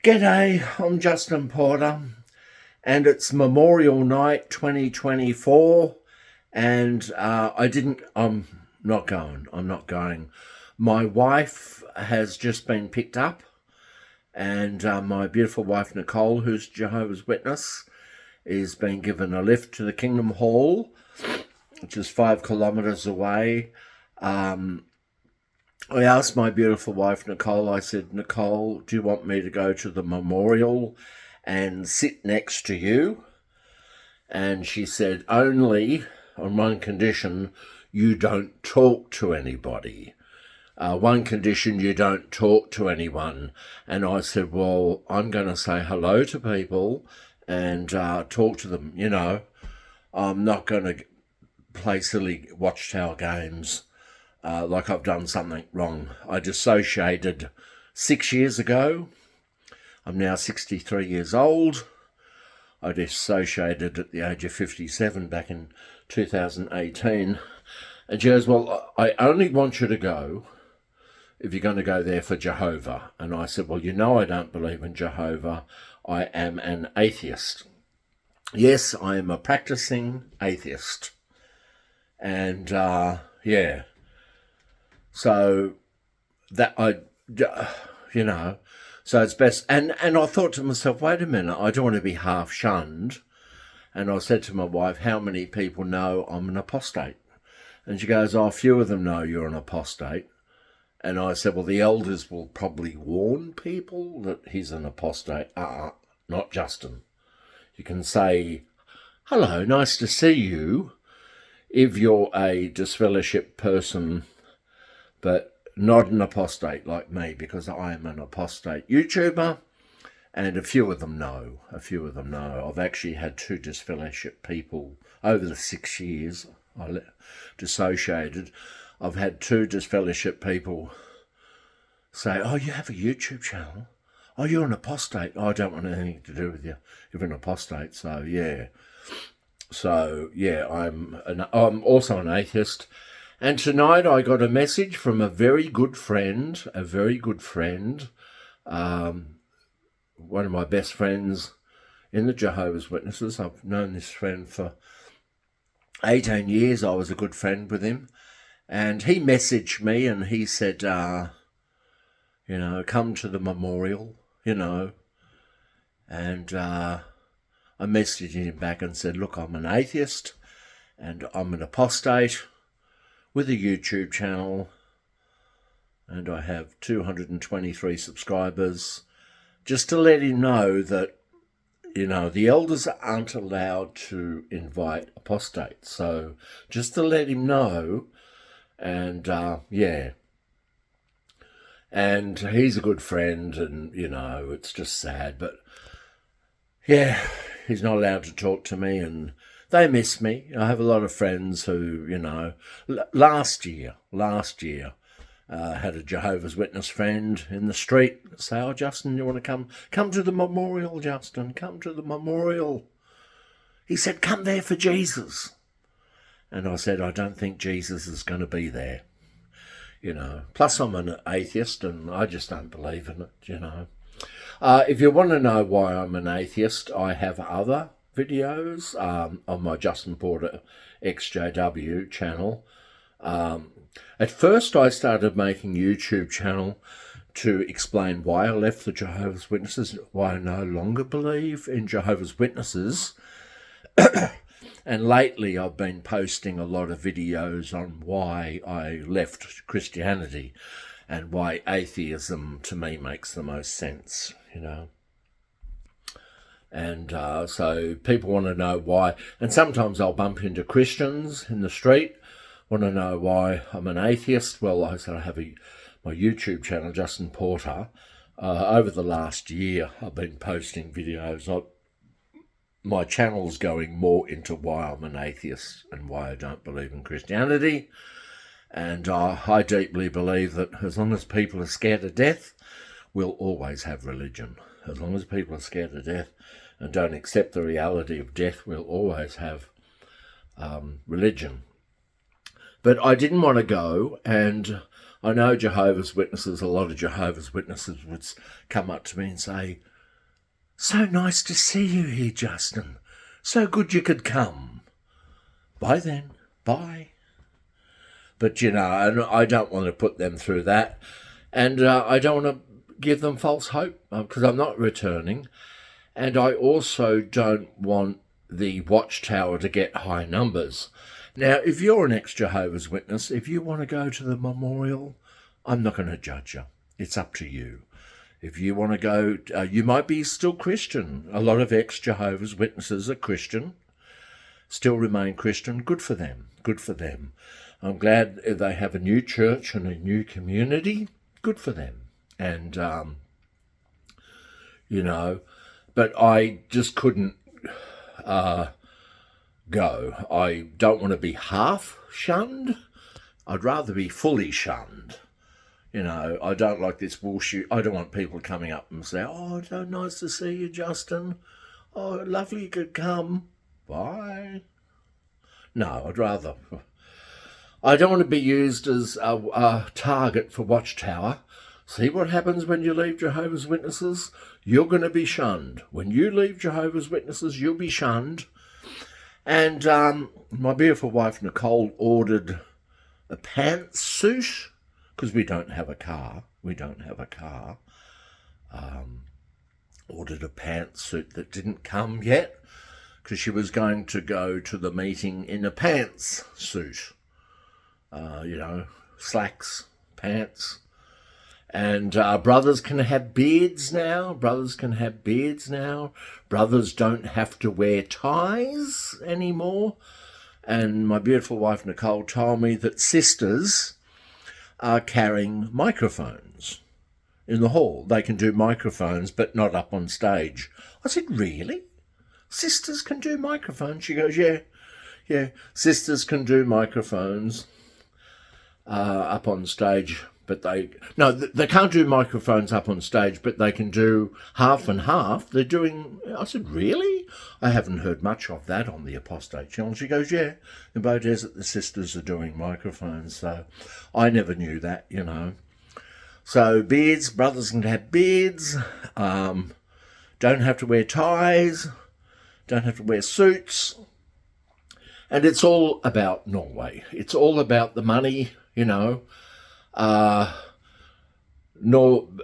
G'day, I'm Justin Porter, and it's Memorial Night 2024, and I'm not going. My wife has just been picked up, and my beautiful wife Nicole, who's Jehovah's Witness, is being given a lift to the Kingdom Hall, which is 5 kilometres away. I asked my beautiful wife, Nicole, I said, Nicole, do you want me to go to the memorial and sit next to you? And she said, only on one condition, you don't talk to anybody. One condition, you don't talk to anyone. And I said, well, I'm going to say hello to people and talk to them. You know, I'm not going to play silly Watchtower games. Like I've done something wrong. I dissociated 6 years ago. I'm now 63 years old. I dissociated at the age of 57 back in 2018. And she goes, well, I only want you to go if you're going to go there for Jehovah. And I said, well, you know I don't believe in Jehovah. I am an atheist. Yes, I am a practicing atheist. And, yeah. So that so it's best. And I thought to myself, wait a minute, I don't want to be half shunned. And I said to my wife, how many people know I'm an apostate? And she goes, oh, a few of them know you're an apostate. And I said, well, the elders will probably warn people that he's an apostate. Not Justin. You can say, hello, nice to see you, if you're a disfellowship person, but not an apostate like me, because I am an apostate YouTuber, and a few of them know. I've actually had 2 disfellowship people over the 6 years I dissociated. I've had 2 disfellowship people say, oh, you have a YouTube channel? Oh, you're an apostate. Oh, I don't want anything to do with you. You're an apostate, so yeah. So, yeah, I'm also an atheist. And tonight I got a message from a very good friend, one of my best friends in the Jehovah's Witnesses. I've known this friend for 18 years. I was a good friend with him. And he messaged me and he said, come to the memorial, And I messaged him back and said, look, I'm an atheist and I'm an apostate with a YouTube channel, and I have 223 subscribers, just to let him know that, the elders aren't allowed to invite apostates. So just to let him know, and yeah. And he's a good friend, and, it's just sad, but yeah, he's not allowed to talk to me, and they miss me. I have a lot of friends who, last year, had a Jehovah's Witness friend in the street say, oh, Justin, you want to come? Come to the memorial, Justin, come to the memorial. He said, come there for Jesus. And I said, I don't think Jesus is going to be there. Plus I'm an atheist and I just don't believe in it, If you want to know why I'm an atheist, I have other videos on my Justin Porter XJW channel. At first I started making YouTube channel to explain why I left the Jehovah's Witnesses, why I no longer believe in Jehovah's Witnesses. And lately I've been posting a lot of videos on why I left Christianity and why atheism to me makes the most sense, And so people want to know why. And sometimes I'll bump into Christians in the street, want to know why I'm an atheist. Well, I said I have my YouTube channel, Justin Porter. Over the last year, I've been posting videos. My channel's going more into why I'm an atheist and why I don't believe in Christianity. And I deeply believe that as long as people are scared of death, we'll always have religion. As long as people are scared of death and don't accept the reality of death, we'll always have religion. But I didn't want to go, and I know Jehovah's Witnesses, a lot of Jehovah's Witnesses would come up to me and say, So nice to see you here, Justin. So good you could come. Bye then. Bye. But, I don't want to put them through that. And I don't want to give them false hope because I'm not returning. And I also don't want the Watchtower to get high numbers. Now, if you're an ex-Jehovah's Witness, if you want to go to the memorial, I'm not going to judge you. It's up to you. If you want to go, you might be still Christian. A lot of ex-Jehovah's Witnesses are Christian, still remain Christian. Good for them. Good for them. I'm glad they have a new church and a new community. Good for them. And, but I just couldn't go. I don't want to be half shunned. I'd rather be fully shunned. I don't like this bullshit. I don't want people coming up and say, "Oh, so nice to see you, Justin. Oh, lovely you could come. Bye." No, I don't want to be used as a target for Watchtower. See what happens when you leave Jehovah's Witnesses? You're going to be shunned. When you leave Jehovah's Witnesses, you'll be shunned. And my beautiful wife, Nicole, ordered a pantsuit because we don't have a car. Ordered a pantsuit that didn't come yet because she was going to go to the meeting in a pantsuit. Slacks, pants. And brothers can have beards now. Brothers don't have to wear ties anymore. And my beautiful wife, Nicole, told me that sisters are carrying microphones in the hall. They can do microphones, but not up on stage. I said, really? Sisters can do microphones? She goes, yeah. Sisters can do microphones up on stage. But they can't do microphones up on stage, but they can do half and half. They're doing, I said, really? I haven't heard much of that on the Apostate channel. She goes, yeah, in Bow Desert, the sisters are doing microphones. So I never knew that, So beards, brothers can have beards, don't have to wear ties, don't have to wear suits. And it's all about Norway. It's all about the money,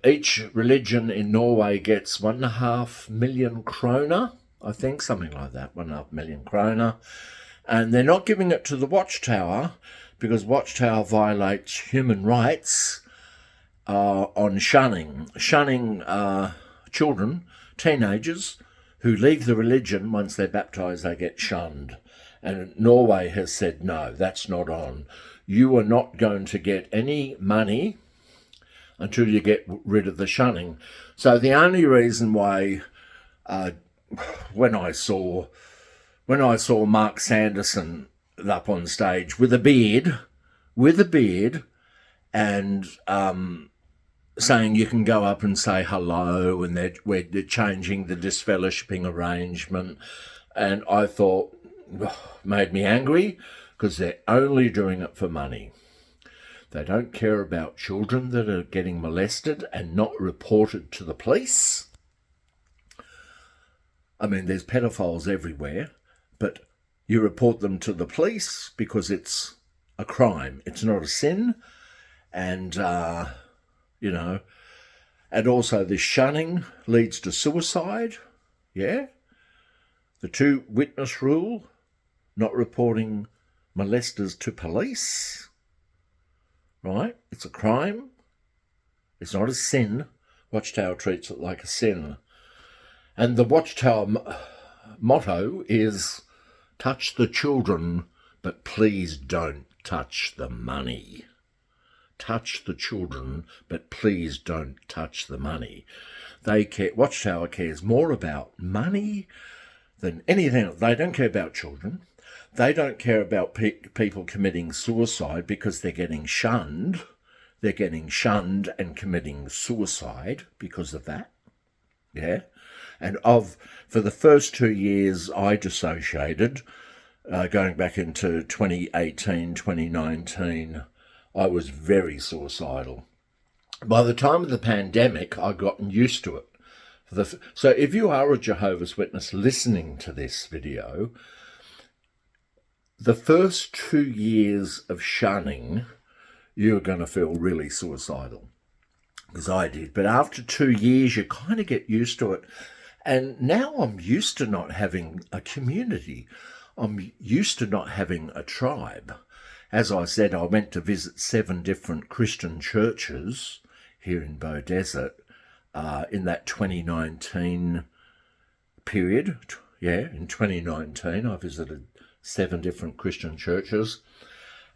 Each religion in Norway gets 1.5 million kroner, I think, something like that, 1.5 million kroner. And they're not giving it to the Watchtower because Watchtower violates human rights on shunning children, teenagers, who leave the religion. Once they're baptised, they get shunned. And Norway has said, no, that's not on. You are not going to get any money until you get rid of the shunning. So the only reason why, when I saw Mark Sanderson up on stage with a beard, and saying you can go up and say hello, and they're changing the disfellowshipping arrangement, and I thought, made me angry. Because they're only doing it for money. They don't care about children that are getting molested and not reported to the police. I mean, there's pedophiles everywhere, but you report them to the police because it's a crime. It's not a sin. And, and also this shunning leads to suicide. Yeah. The 2-witness rule, not reporting molesters to police, right? It's a crime. It's not a sin. Watchtower treats it like a sin. And the Watchtower motto is, touch the children, but please don't touch the money. Touch the children, but please don't touch the money. Watchtower cares more about money than anything else. They don't care about children. They don't care about people committing suicide because they're getting shunned. They're getting shunned and committing suicide because of that. Yeah. And for the first 2 years I dissociated, going back into 2018, 2019, I was very suicidal. By the time of the pandemic, I'd gotten used to it. So if you are a Jehovah's Witness listening to this video, the first 2 years of shunning, you're going to feel really suicidal, because I did. But after 2 years, you kind of get used to it. And now I'm used to not having a community. I'm used to not having a tribe. As I said, I went to visit 7 different Christian churches here in Bow Desert in that 2019 period. Yeah, in 2019, I visited 7 different Christian churches.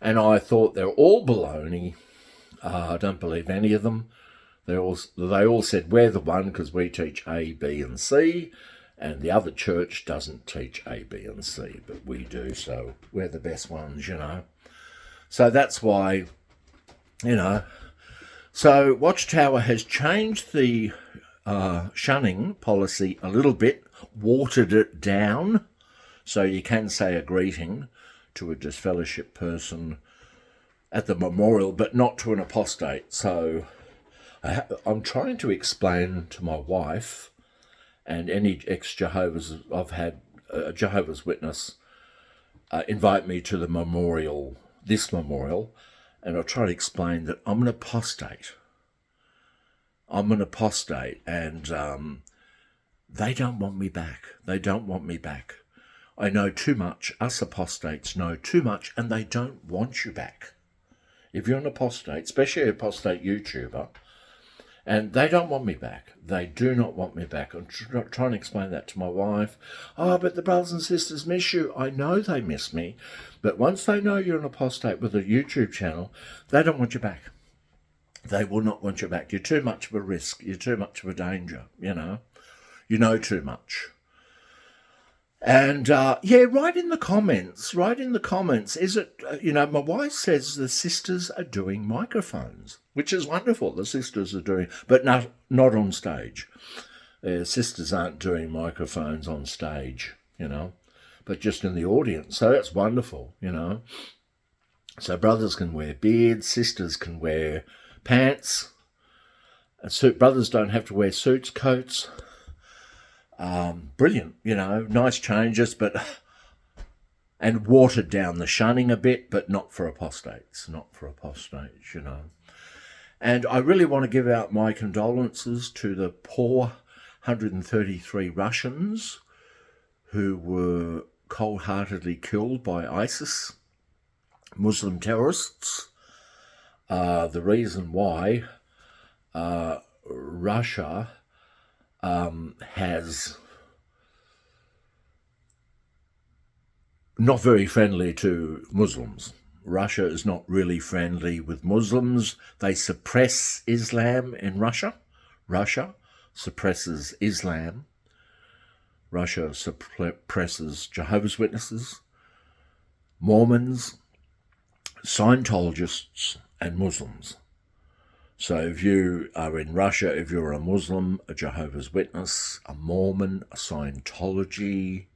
And I thought they're all baloney. I don't believe any of them. They all said, we're the one because we teach A, B, and C, and the other church doesn't teach A, B, and C, but we do, so we're the best ones, you know. So that's why, you know. So Watchtower has changed the shunning policy a little bit, watered it down, so you can say a greeting to a disfellowship person at the memorial, but not to an apostate. So I'm trying to explain to my wife and any ex-Jehovah's, I've had a Jehovah's Witness invite me to the memorial, this memorial, and I'll try to explain that I'm an apostate. I'm an apostate, and they don't want me back. They don't want me back. I know too much. Us apostates know too much, and they don't want you back. If you're an apostate, especially an apostate YouTuber, and they don't want me back. They do not want me back. I'm trying to explain that to my wife. Oh, but the brothers and sisters miss you. I know they miss me. But once they know you're an apostate with a YouTube channel, they don't want you back. They will not want you back. You're too much of a risk. You're too much of a danger, you know. You know too much. And, yeah, write in the comments, is it, you know, my wife says the sisters are doing microphones, which is wonderful, the sisters are doing, but not on stage. Sisters aren't doing microphones on stage, you know, but just in the audience, so that's wonderful, you know. So brothers can wear beards, sisters can wear pants, brothers don't have to wear suits, coats. Brilliant, you know, nice changes, and watered down the shunning a bit, but not for apostates, you know. And I really want to give out my condolences to the poor 133 Russians who were cold-heartedly killed by ISIS, Muslim terrorists. The reason why Russia has not very friendly to Muslims. Russia is not really friendly with Muslims. They suppress Islam in Russia. Russia suppresses Islam. Russia suppresses Jehovah's Witnesses, Mormons, Scientologists, and Muslims. So if you are in Russia, if you're a Muslim, a Jehovah's Witness, a Mormon, a Scientology,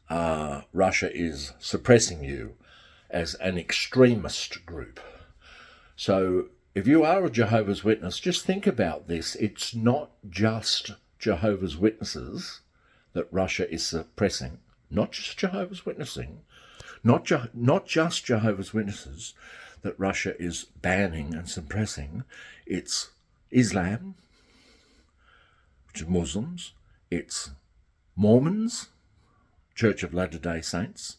Russia is suppressing you as an extremist group. So if you are a Jehovah's Witness, just think about this. It's not just Jehovah's Witnesses that Russia is suppressing, not just Jehovah's Witnessing, not just Jehovah's Witnesses that Russia is banning and suppressing. It's Islam, which is Muslims, it's Mormons, Church of Latter-day Saints,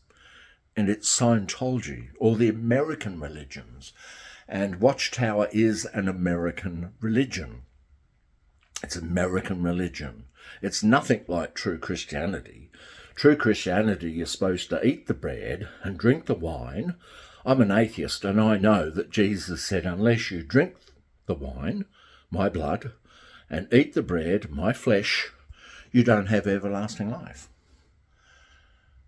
and it's Scientology, or the American religions. And Watchtower is an American religion. It's American religion. It's nothing like true Christianity. True Christianity, you're supposed to eat the bread and drink the wine. I'm an atheist, and I know that Jesus said, unless you drink the wine, my blood, and eat the bread, my flesh, you don't have everlasting life.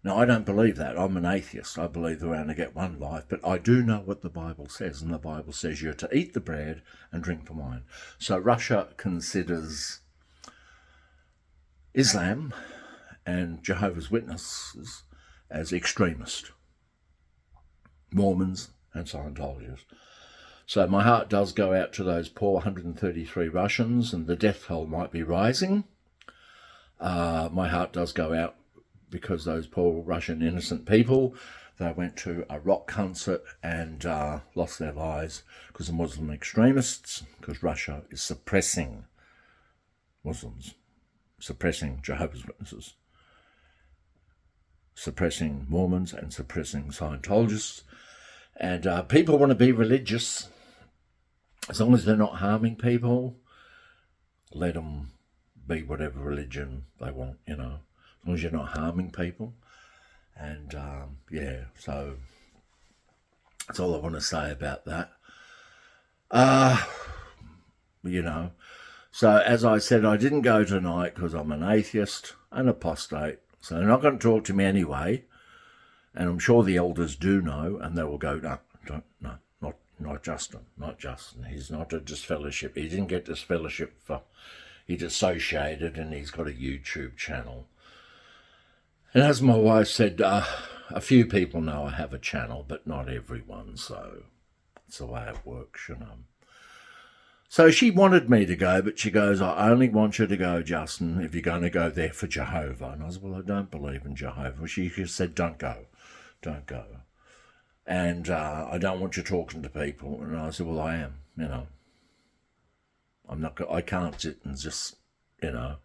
Now, I don't believe that. I'm an atheist. I believe we only get one life, but I do know what the Bible says, and the Bible says you're to eat the bread and drink the wine. So Russia considers Islam and Jehovah's Witnesses as extremist, Mormons and Scientologists. So my heart does go out to those poor 133 Russians, and the death toll might be rising. My heart does go out because those poor Russian innocent people, they went to a rock concert and lost their lives because of Muslim extremists, because Russia is suppressing Muslims, suppressing Jehovah's Witnesses, suppressing Mormons and suppressing Scientologists. And people want to be religious. As long as they're not harming people, let them be whatever religion they want, you know, as long as you're not harming people. And yeah, so that's all I want to say about that. You know, so as I said, I didn't go tonight because I'm an atheist, an apostate, so they're not going to talk to me anyway. And I'm sure the elders do know, and they will go, no, not Justin, not Justin. He's not a disfellowship. He didn't get disfellowship for, he dissociated, and he's got a YouTube channel. And as my wife said, a few people know I have a channel, but not everyone, so it's the way it works, you know. So she wanted me to go, but she goes, I only want you to go, Justin, if you're going to go there for Jehovah. And I said, well, I don't believe in Jehovah. She just said, don't go. And I don't want you talking to people. And I said, well, I am, you know. I can't sit and just, you know,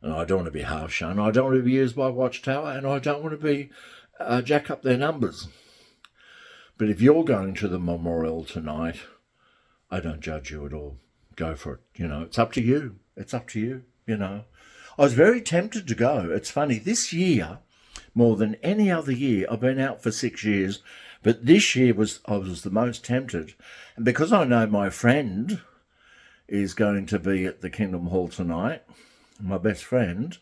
and I don't want to be half shown. I don't want to be used by Watchtower, and I don't want to be jack up their numbers. But if you're going to the memorial tonight, I don't judge you at all. Go for it. You know, it's up to you. It's up to you, you know. I was very tempted to go. It's funny, this year, more than any other year, I've been out for 6 years, but this year I was the most tempted. And because I know my friend is going to be at the Kingdom Hall tonight, my best friend,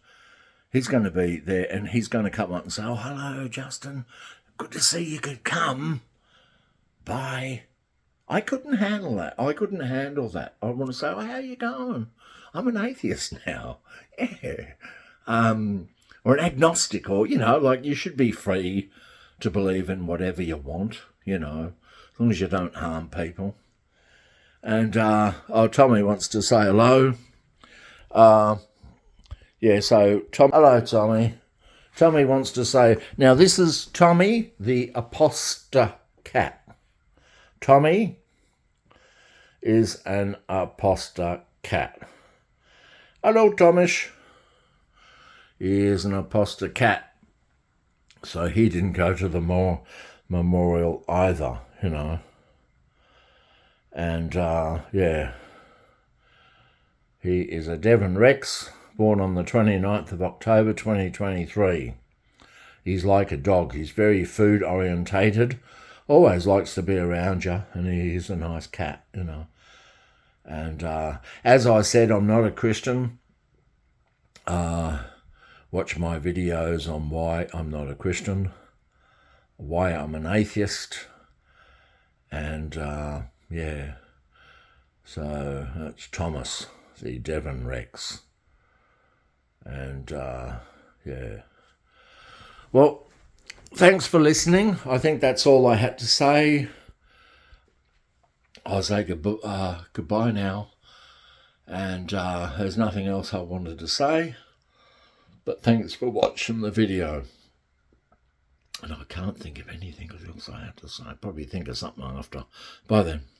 he's going to be there, and he's going to come up and say, oh, hello, Justin. Good to see you could come. Bye. I couldn't handle that. I want to say, oh, how you going? I'm an atheist now. Yeah. Or an agnostic, or, you know, like you should be free to believe in whatever you want, you know, as long as you don't harm people. And Tommy wants to say hello. Yeah, so hello, Tommy. Tommy wants to say, now this is Tommy, the apostate cat. Tommy is an apostate cat. Hello, Thomish. He is an apostate cat. So he didn't go to the memorial either, you know. And, yeah. He is a Devon Rex, born on the 29th of October 2023. He's like a dog. He's very food orientated. Always likes to be around you, and he's a nice cat, you know. And as I said, I'm not a Christian. Watch my videos on why I'm not a Christian, why I'm an atheist, and yeah. So that's Thomas, the Devon Rex. And yeah. Well, thanks for listening. I think that's all I had to say. I'll say goodbye now. And there's nothing else I wanted to say. But thanks for watching the video. And I can't think of anything else I have to say. I'll probably think of something after. Bye then.